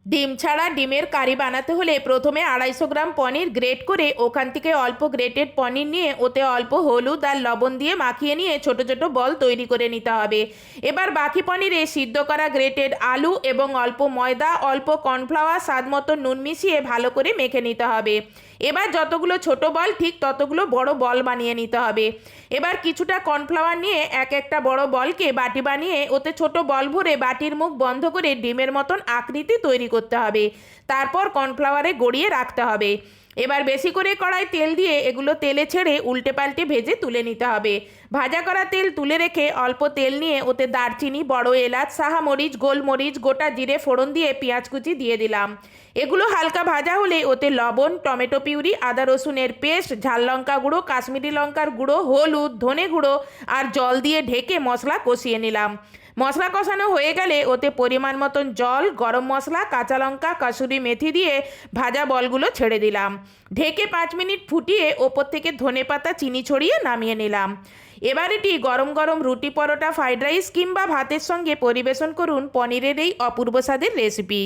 ডিম ছাড়া ডিমের কারি বানাতে হলে প্রথমে 250 গ্রাম পনির গ্রেট করে ওখান থেকে অল্প গ্রেটেড পনির নিয়ে ওতে অল্প হলুদ আর লবণ দিয়ে মাখিয়ে নিয়ে ছোট ছোট বল তৈরি করে নিতে হবে। এবার বাকি পনিরে সিদ্ধ করা গ্রেটেড আলু এবং অল্প ময়দা, অল্প কর্নফ্লাওয়ার, স্বাদ মতো নুন মিশিয়ে ভালো করে মেখে নিতে হবে। এবার যতগুলো ছোট বল ঠিক ততগুলো বড় বল বানিয়ে নিতে হবে। এবার কিছুটা কর্নফ্লাওয়ার নিয়ে এক একটা বড় বলকে বাটি বানিয়ে ওতে ছোট বল ভরে বাটির মুখ বন্ধ করে ডিমের মতন আকৃতি তৈরি করতে হবে। তারপর কর্নফ্লাওয়ারে গড়িয়ে রাখতে হবে। এবার বেশি করে কড়াই তেল দিয়ে এগুলো তেলে ছেড়ে উল্টে পাল্টে ভেজে তুলে নিতে হবে। ভাজা করা তেল তুলে রেখে অল্প তেল নিয়ে ওতে দারচিনি, বড় এলাচ, সাহামরিচ, গোলমরিচ, গোটা জিরে ফোড়ন দিয়ে পেঁয়াজ কুচি দিয়ে দিলাম। এগুলো হালকা ভাজা হলে ওতে লবণ, টমেটো পিউরি, আদা রসুনের পেস্ট, ঝাল লঙ্কা গুঁড়ো, কাশ্মীরি লঙ্কার গুঁড়ো, হলুদ, ধনে গুঁড়ো আর জল দিয়ে ঢেকে মশলা কষিয়ে নিলাম। মশলা কষানো হয়ে গেলে ওতে পরিমাণ মতন জল, গরম মশলা, কাঁচা লঙ্কা, কাসুরি মেথি দিয়ে ভাজা বলগুলো ছেড়ে দিলাম। ঢেকে 5 মিনিট ফুটিয়ে ওপর থেকে ধনেপাতা, চিনি ছড়িয়ে নামিয়ে নিলাম। এবার এটি গরম গরম রুটি, পরোটা, ফ্রাইড রাইস কিংবা ভাতের সঙ্গে পরিবেশন করুন পনিরের এই অপূর্ব স্বাদের রেসিপি।